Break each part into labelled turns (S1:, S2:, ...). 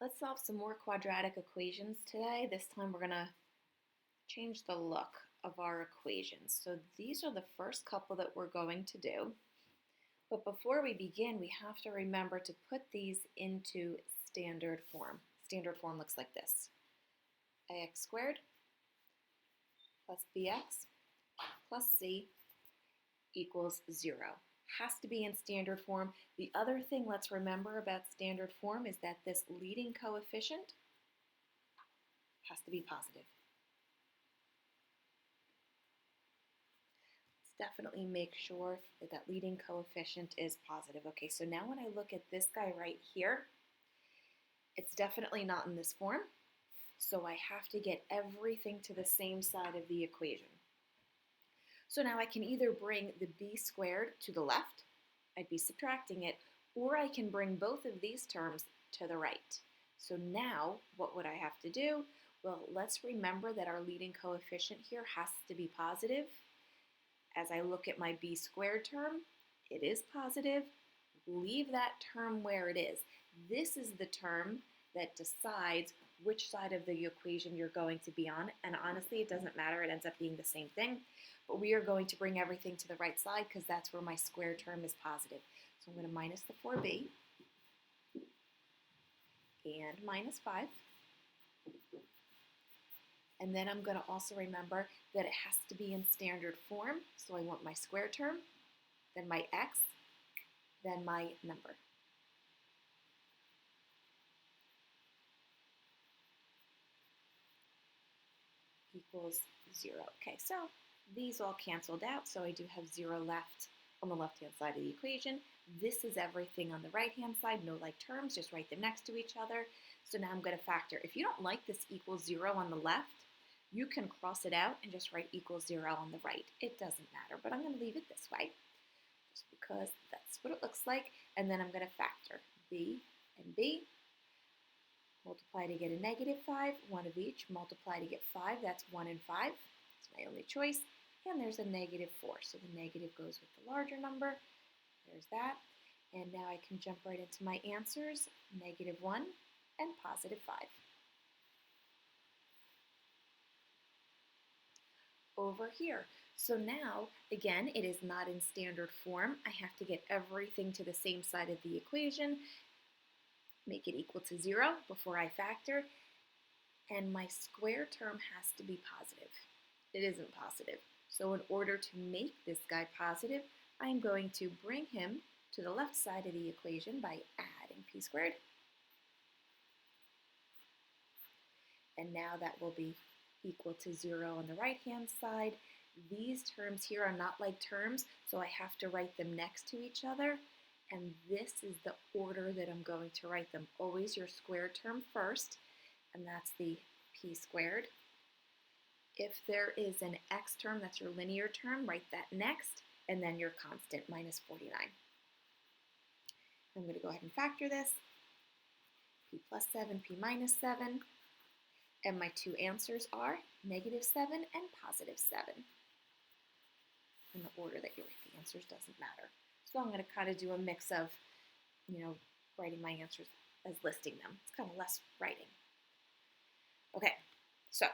S1: Let's solve some more quadratic equations today. This time we're going to change the look of our equations. So these are the first couple that we're going to do. But before we begin, we have to remember to put these into standard form. Standard form looks like this. ax squared plus bx plus c equals 0. Has to be in standard form. The other thing let's remember about standard form is that this leading coefficient has to be positive. Let's definitely make sure that that leading coefficient is positive. Okay, so now when I look at this guy right here, it's definitely not in this form, so I have to get everything to the same side of the equation. So now I can either bring the b squared to the left, I'd be subtracting it, or I can bring both of these terms to the right. So now, what would I have to do? Well, let's remember that our leading coefficient here has to be positive. As I look at my b squared term, it is positive. Leave that term where it is. This is the term that decides which side of the equation you're going to be on, and honestly, it doesn't matter. It ends up being the same thing. But we are going to bring everything to the right side because that's where my square term is positive. So I'm going to minus the 4b and minus 5. And then I'm going to also remember that it has to be in standard form. So I want my square term, then my x, then my number. Equals 0. Okay, so these all canceled out, so I do have 0 left on the left-hand side of the equation. This is everything on the right-hand side, no like terms, just write them next to each other. So now I'm going to factor. If you don't like this equals 0 on the left, you can cross it out and just write equals 0 on the right. It doesn't matter, but I'm going to leave it this way just because that's what it looks like. And then I'm going to factor b and b. Multiply to get a negative 5, one of each. Multiply to get 5, that's 1 and 5. It's my only choice. And there's a negative 4, so the negative goes with the larger number. There's that. And now I can jump right into my answers, negative 1 and positive 5. Over here. So now, again, it is not in standard form. I have to get everything to the same side of the equation, make it equal to 0 before I factor, and my square term has to be positive. It isn't positive. So in order to make this guy positive, I'm going to bring him to the left side of the equation by adding p squared. And now that will be equal to 0 on the right-hand side. These terms here are not like terms, so I have to write them next to each other. And this is the order that I'm going to write them. Always your square term first, and that's the p squared. If there is an x term, that's your linear term, write that next, and then your constant, minus 49. I'm going to go ahead and factor this. P plus 7, p minus 7. And my two answers are negative 7 and positive 7. In the order that you write the answers doesn't matter. So I'm going to kind of do a mix of, writing my answers as listing them. It's kind of less writing. Okay, so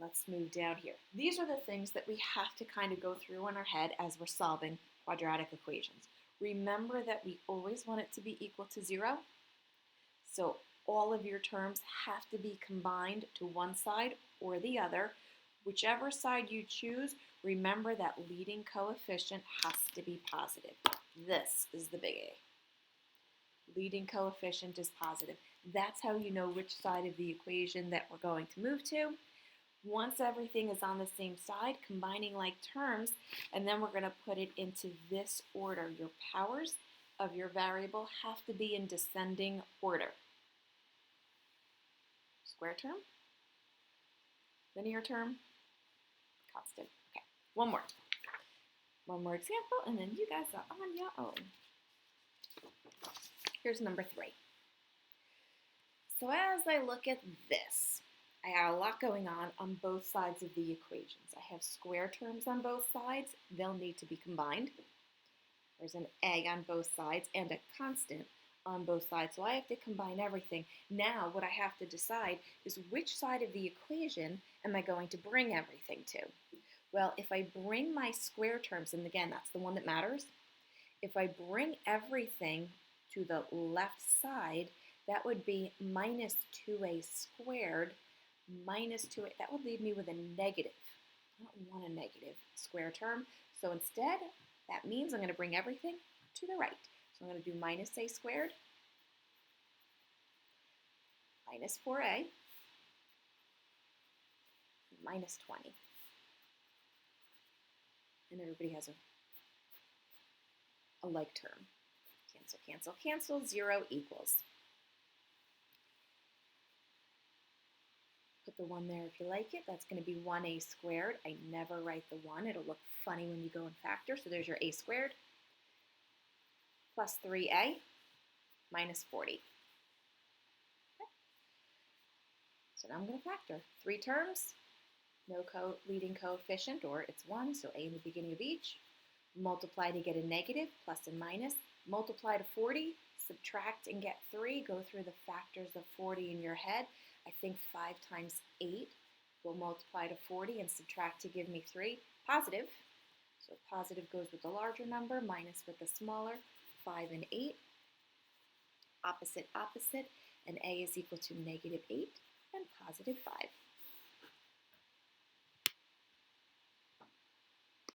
S1: let's move down here. These are the things that we have to kind of go through in our head as we're solving quadratic equations. Remember that we always want it to be equal to 0. So all of your terms have to be combined to one side or the other. Whichever side you choose, remember that leading coefficient has to be positive. This is the big A. Leading coefficient is positive. That's how you know which side of the equation that we're going to move to. Once everything is on the same side, combining like terms, and then we're going to put it into this order. Your powers of your variable have to be in descending order. Square term, linear term, constant. Okay, one more example, and then you guys are on your own. Here's number 3. So as I look at this, I have a lot going on both sides of the equations. I have square terms on both sides. They'll need to be combined. There's an a on both sides and a constant on both sides. So I have to combine everything. Now what I have to decide is which side of the equation am I going to bring everything to? Well, if I bring my square terms, and again, that's the one that matters, if I bring everything to the left side, that would be minus 2a squared minus 2a. That would leave me with a negative. I don't want a negative square term. So instead, that means I'm going to bring everything to the right. So I'm going to do minus a squared minus 4a minus 20. And everybody has a like term. Cancel, cancel, cancel, 0 equals. Put the 1 there if you like it. That's going to be 1a squared. I never write the 1. It'll look funny when you go and factor. So there's your a squared plus 3a minus 40. Okay. So now I'm going to factor. 3 terms, no leading coefficient, or it's 1, so a in the beginning of each. Multiply to get a negative, plus and minus. Multiply to 40, subtract and get 3. Go through the factors of 40 in your head. I think 5 times 8 will multiply to 40 and subtract to give me 3. Positive. So positive goes with the larger number, minus with the smaller. 5 and 8. Opposite, opposite. And a is equal to negative 8 and positive 5.